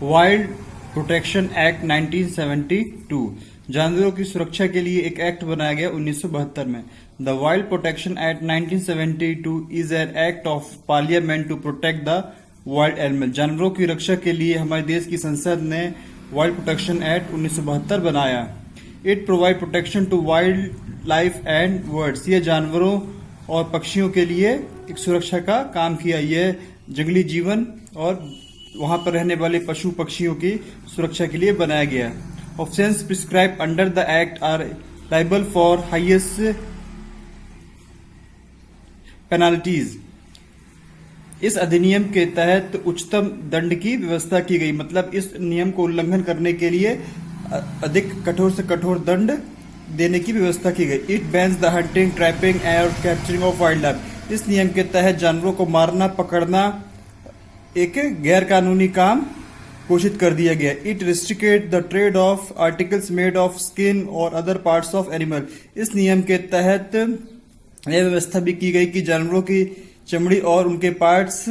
Wild protection act 1972 जानवरों की सुरक्षा के लिए एक एक्ट बनाया गया 1972 में। The wild protection act 1972 is an act of parliament to protect the wild animal. जानवरों की रक्षा के लिए हमारे देश की संसद ने वाइल्ड प्रोटेक्शन एक्ट 1972 बनाया। It provide protection to wildlife and birds. यह जानवरों और पक्षियों के लिए एक सुरक्षा का काम किया। यह जंगली जीवन और वहां पर रहने वाले पशु पक्षियों की सुरक्षा के लिए बनाया गया। Offence prescribe under the act are liable for highest penalties. इस अधिनियम के तहत उच्चतम दंड की व्यवस्था की गई। मतलब इस नियम को उल्लंघन करने के लिए अधिक कठोर से कठोर दंड देने की व्यवस्था की गई। It bans the hunting, trapping and capturing of wild life. इस नियम के तहत जानवरों को मारना, पकड़ना एक गैर कानूनी काम घोषित कर दिया गया। It restrict the trade off articles made of skin और अदर पार्ट्स ऑफ एनिमल। इस नियम के तहत यह व्यवस्था भी की गई कि जानवरों की चमड़ी और उनके पार्ट्स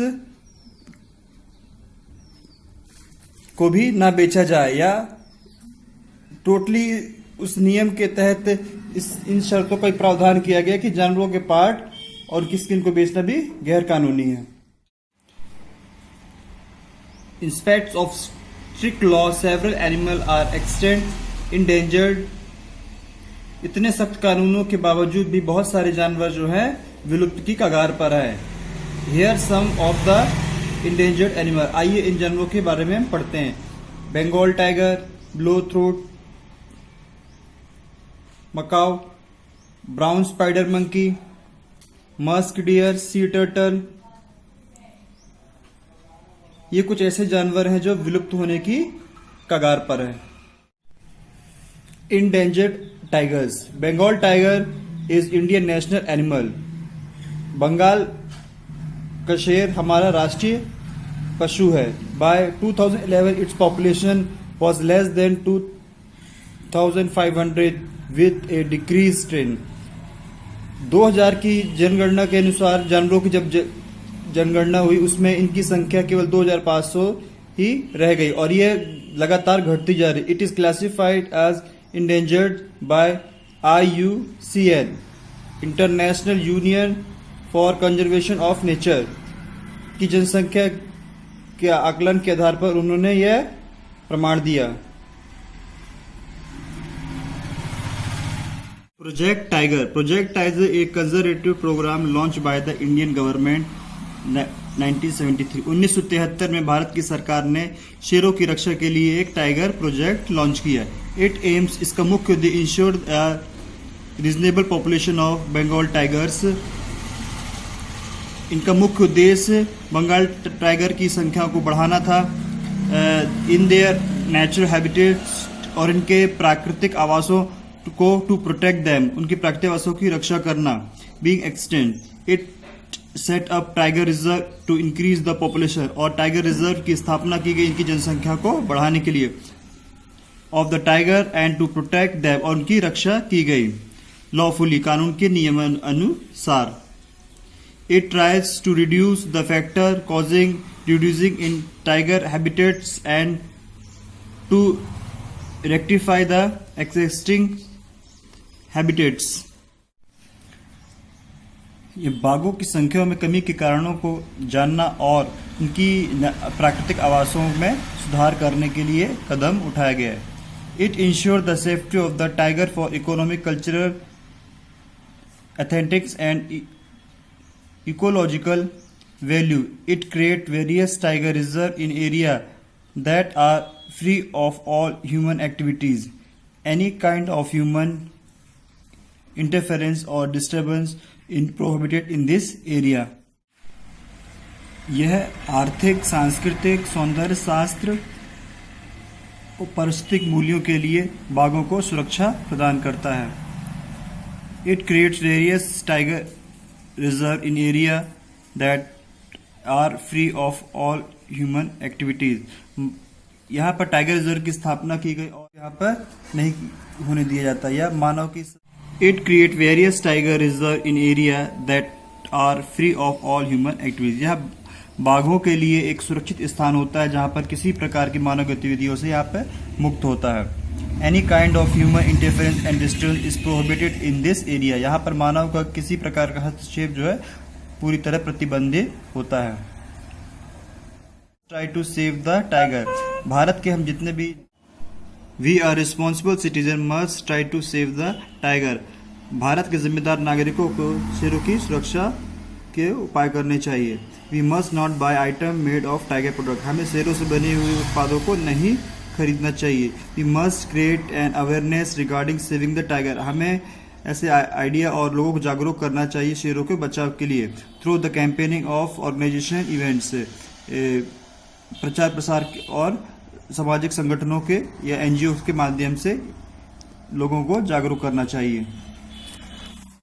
को भी ना बेचा जाए, या टोटली उस नियम के तहत इन शर्तों का प्रावधान किया गया कि जानवरों के पार्ट और उनकी स्किन को बेचना भी गैर कानूनी है। In spite of strict law, several animals are extinct, endangered. इतने सख्त कानूनों के बावजूद भी बहुत सारे जानवर जो हैं विलुप्त की कगार पर है। Here some of the endangered animal। आइए इन जानवरों के बारे में हम पढ़ते हैं। Bengal tiger, blue throat macaw, brown spider monkey, musk deer, sea turtle. ये कुछ ऐसे जानवर हैं जो विलुप्त होने की कगार पर है। Endangered tigers. Bengal tiger is Indian national animal. Bengal का शेर हमारा राष्ट्रीय पशु है। By 2011 its population was less than 2500 with a decrease trend. 2000 की जनगणना के अनुसार जानवरों की जब जनगणना हुई उसमें इनकी संख्या केवल 2500 ही रह गई और ये लगातार घटती जा रही। It is classified as endangered by IUCN, international union for conservation of nature की जनसंख्या के आकलन के आधार पर उन्होंने यह प्रमाण दिया। Project tiger. प्रोजेक्ट टाइगर एक conservative program launch by the Indian government 1973। 1973 में भारत की सरकार ने शेरों की रक्षा के लिए एक टाइगर प्रोजेक्ट लॉन्च किया। इट एम्स, इसका मुख्य उद्देश्य ensure reasonable population of Bengal tigers. इनका मुख्य उद्देश्य बंगाल टाइगर की संख्या को बढ़ाना था इन देयर नेचुरल हैबिटेट्स, और इनके प्राकृतिक आवासों को टू प्रोटेक्ट देम, उनकी प्राकृतिक आवासों की रक्षा करना। Being extend it set up tiger reserve to increase the population, और टाइगर रिजर्व की स्थापना की गई इनकी जनसंख्या को बढ़ाने के लिए of the tiger and to protect them, और उनकी रक्षा की गई लॉफुली, कानून के नियम अनुसार। It tries to reduce the factor causing reducing in tiger habitats and to rectify the existing habitats. ये बाघों की संख्या में कमी के कारणों को जानना और उनकी प्राकृतिक आवासों में सुधार करने के लिए कदम उठाया गया है। It ensure the safety of the tiger for economic, cultural, aesthetics and ecological value. It create various tiger reserve in area that are free of all human activities. Any kind of human interference और disturbance in prohibited in this area. यह आर्थिक, सांस्कृतिक, सौंदर्य शास्त्र और पारिस्थितिक मूल्यों के लिए बाघों को सुरक्षा प्रदान करता है। It creates various tiger reserve in area that are free of all human activities. यहाँ पर टाइगर रिजर्व की स्थापना की गई और यहाँ पर नहीं होने दिया जाता या मानव की। It create various tiger reserve in area that are free of all human activities। यहाँ बाघों के लिए एक सुरक्षित स्थान होता है जहां पर किसी प्रकार की मानव गतिविधियों से यहाँ पे मुक्त होता है। Any kind of human interference and disturbance is prohibited in this area. यहाँ पर मानव का किसी प्रकार का हस्तक्षेप जो है पूरी तरह प्रतिबंधित होता है। Try to save the tiger. Bharat के हम जितने भी we are responsible citizen must try to save the tiger. Bharat के जिम्मेदार नागरिकों को शेरों की सुरक्षा के उपाय करने चाहिए। We must not buy item made of tiger product. हमें शेरों से बने हुए उत्पादों को नहीं खरीदना चाहिए। We must create an awareness regarding saving the tiger. हमें ऐसे आइडिया और लोगों को जागरूक करना चाहिए शेरों के बचाव के लिए through the campaigning of organisation events. प्रचार प्रसार और सामाजिक संगठनों के या एनजीओ के माध्यम से लोगों को जागरूक करना चाहिए।